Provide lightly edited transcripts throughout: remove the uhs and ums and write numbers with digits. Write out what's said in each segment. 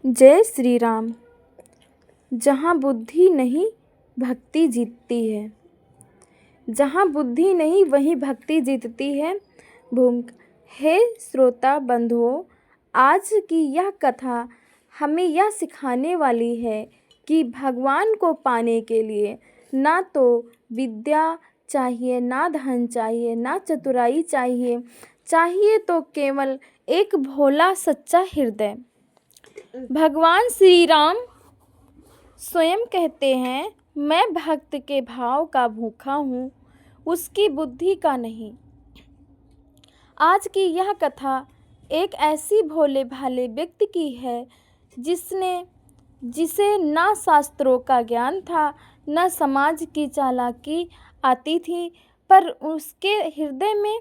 जय श्री राम। जहाँ बुद्धि नहीं भक्ति जीतती है। जहाँ बुद्धि नहीं वहीं भक्ति जीतती है। हे श्रोता बंधुओं, आज की यह कथा हमें यह सिखाने वाली है कि भगवान को पाने के लिए ना तो विद्या चाहिए, ना धन चाहिए, ना चतुराई चाहिए, चाहिए तो केवल एक भोला सच्चा हृदय। भगवान श्री राम स्वयं कहते हैं, मैं भक्त के भाव का भूखा हूँ, उसकी बुद्धि का नहीं। आज की यह कथा एक ऐसी भोले भाले व्यक्ति की है जिसे ना शास्त्रों का ज्ञान था, न समाज की चालाकी आती थी, पर उसके हृदय में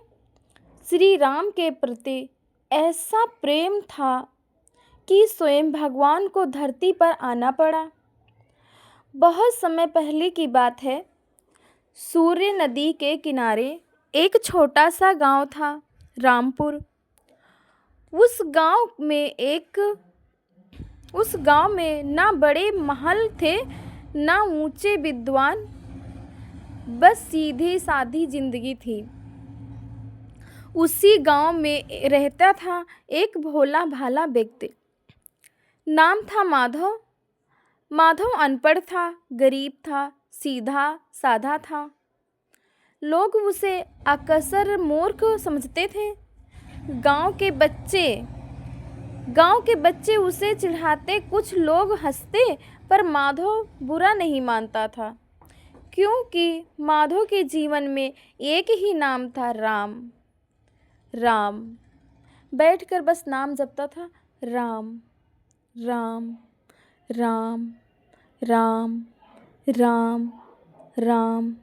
श्री राम के प्रति ऐसा प्रेम था कि स्वयं भगवान को धरती पर आना पड़ा। बहुत समय पहले की बात है। सूर्य नदी के किनारे एक छोटा सा गांव था, रामपुर। उस गांव में ना बड़े महल थे, ना ऊंचे विद्वान, बस सीधी सादी जिंदगी थी। उसी गांव में रहता था एक भोला भाला व्यक्ति। नाम था माधव। माधव अनपढ़ था, गरीब था, सीधा साधा था। लोग उसे अक्सर मूर्ख समझते थे। गांव के बच्चे उसे चिढ़ाते, कुछ लोग हंसते, पर माधव बुरा नहीं मानता था, क्योंकि माधव के जीवन में एक ही नाम था, राम। राम बैठकर बस नाम जपता था, राम राम राम राम राम राम।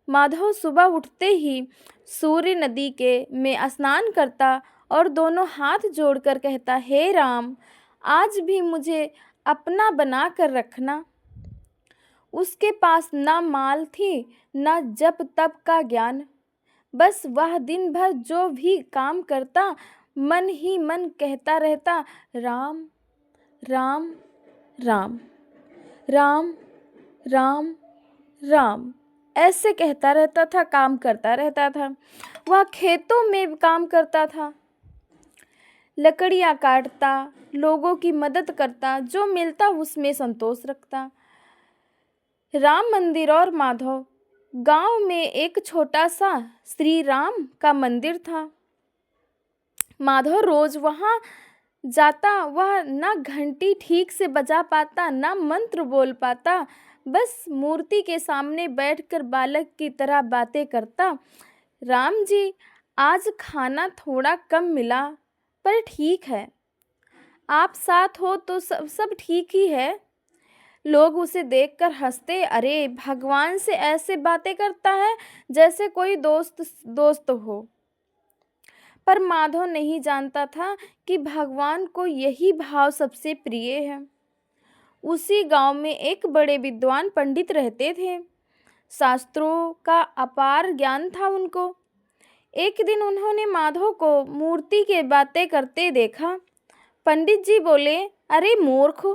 माधव सुबह उठते ही सूर्य नदी में स्नान करता और दोनों हाथ जोड़कर कहता, हे राम, आज भी मुझे अपना बना कर रखना। उसके पास ना माल थी, ना जप तप का ज्ञान। बस वह दिन भर जो भी काम करता, मन ही मन कहता रहता, राम राम राम राम राम राम। ऐसे कहता रहता था, काम करता रहता था। वह खेतों में काम करता था, लकड़ियाँ काटता, लोगों की मदद करता, जो मिलता उसमें संतोष रखता। राम मंदिर और माधव गांव में एक छोटा सा श्री राम का मंदिर था। माधव रोज वहां जाता। वह ना घंटी ठीक से बजा पाता, ना मंत्र बोल पाता, बस मूर्ति के सामने बैठकर बालक की तरह बातें करता। राम जी, आज खाना थोड़ा कम मिला, पर ठीक है, आप साथ हो तो सब ठीक ही है। लोग उसे देखकर हंसते, अरे भगवान से ऐसे बातें करता है जैसे कोई दोस्त हो। पर माधव नहीं जानता था कि भगवान को यही भाव सबसे प्रिय है। उसी गांव में एक बड़े विद्वान पंडित रहते थे। शास्त्रों का अपार ज्ञान था उनको। एक दिन उन्होंने माधव को मूर्ति के बातें करते देखा। पंडित जी बोले, अरे मूर्ख,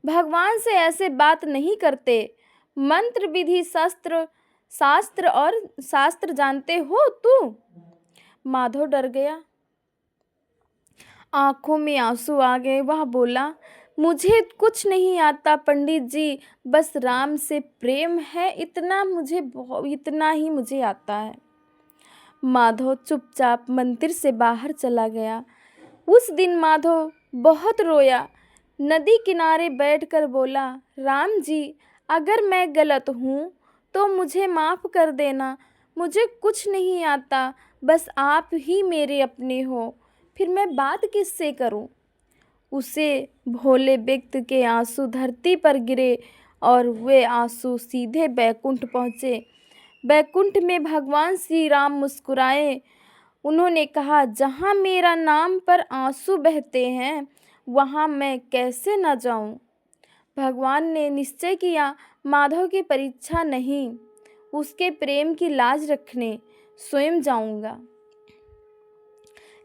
भगवान से ऐसे बात नहीं करते। मंत्र विधि शास्त्र जानते हो तू? माधव डर गया, आंखों में आंसू आ गए। वह बोला, मुझे कुछ नहीं आता पंडित जी, बस राम से प्रेम है, इतना ही मुझे आता है। माधव चुपचाप मंदिर से बाहर चला गया। उस दिन माधव बहुत रोया। नदी किनारे बैठकर बोला, राम जी, अगर मैं गलत हूँ तो मुझे माफ़ कर देना। मुझे कुछ नहीं आता, बस आप ही मेरे अपने हो, फिर मैं बात किससे करूं? उसे भोले व्यक्ति के आंसू धरती पर गिरे और वे आंसू सीधे बैकुंठ पहुँचे। बैकुंठ में भगवान श्री राम मुस्कुराए। उन्होंने कहा, जहाँ मेरा नाम पर आंसू बहते हैं, वहाँ मैं कैसे न जाऊं? भगवान ने निश्चय किया, माधव की परीक्षा नहीं, उसके प्रेम की लाज रखने स्वयं जाऊंगा।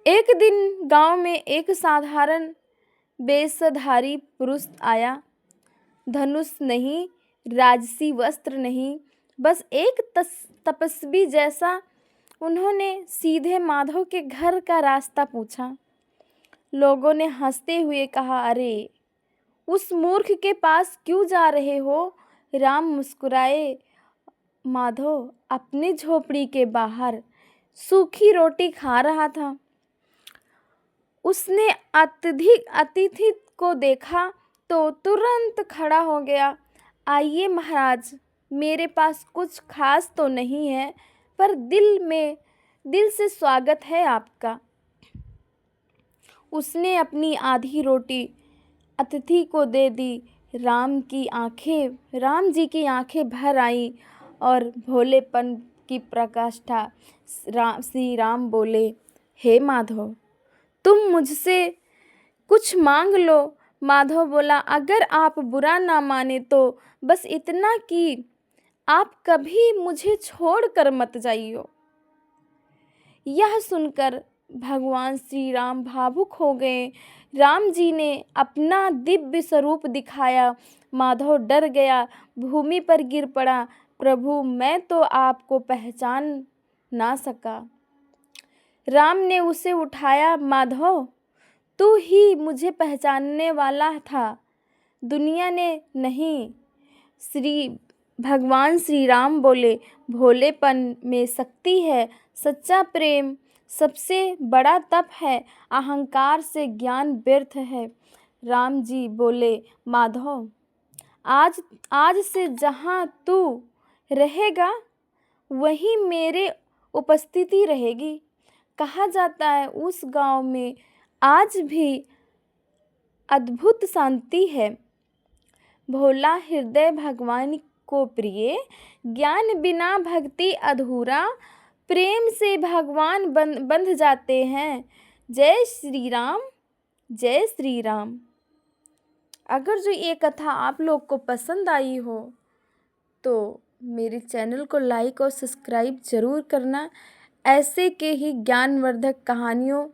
एक दिन गांव में एक साधारण वेशधारी पुरुष आया। धनुष नहीं, राजसी वस्त्र नहीं, बस एक तपस्वी जैसा। उन्होंने सीधे माधव के घर का रास्ता पूछा। लोगों ने हंसते हुए कहा, अरे उस मूर्ख के पास क्यों जा रहे हो? राम मुस्कुराए। माधव अपनी झोपड़ी के बाहर सूखी रोटी खा रहा था। उसने अतिथि को देखा तो तुरंत खड़ा हो गया। आइए महाराज, मेरे पास कुछ खास तो नहीं है, पर दिल से स्वागत है आपका। उसने अपनी आधी रोटी अतिथि को दे दी। राम जी की आंखें भर आईं और भोलेपन की प्रकाष्ठा। श्री राम बोले, हे माधव, तुम मुझसे कुछ मांग लो। माधव बोला, अगर आप बुरा ना माने तो बस इतना कि आप कभी मुझे छोड़कर मत जाइयो। यह सुनकर भगवान श्री राम भावुक हो गए। राम जी ने अपना दिव्य स्वरूप दिखाया। माधव डर गया, भूमि पर गिर पड़ा। प्रभु, मैं तो आपको पहचान ना सका। राम ने उसे उठाया। माधव, तू ही मुझे पहचानने वाला था, दुनिया ने नहीं। भगवान श्री राम बोले, भोलेपन में शक्ति है, सच्चा प्रेम सबसे बड़ा तप है, अहंकार से ज्ञान व्यर्थ है। राम जी बोले, माधव, आज से जहाँ तू रहेगा वहीं मेरे उपस्थिति रहेगी। कहा जाता है उस गांव में आज भी अद्भुत शांति है। भोला हृदय भगवान को प्रिय, ज्ञान बिना भक्ति अधूरा, प्रेम से भगवान बंध जाते हैं। जय श्री राम, जय श्री राम। अगर जो ये कथा आप लोग को पसंद आई हो तो मेरे चैनल को लाइक और सब्सक्राइब ज़रूर करना। ऐसे के ही ज्ञानवर्धक कहानियों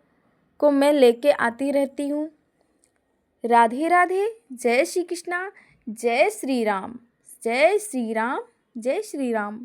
को मैं लेके आती रहती हूँ। राधे राधे। जय श्री कृष्णा, जय श्री राम, जय श्री राम, जय श्री राम।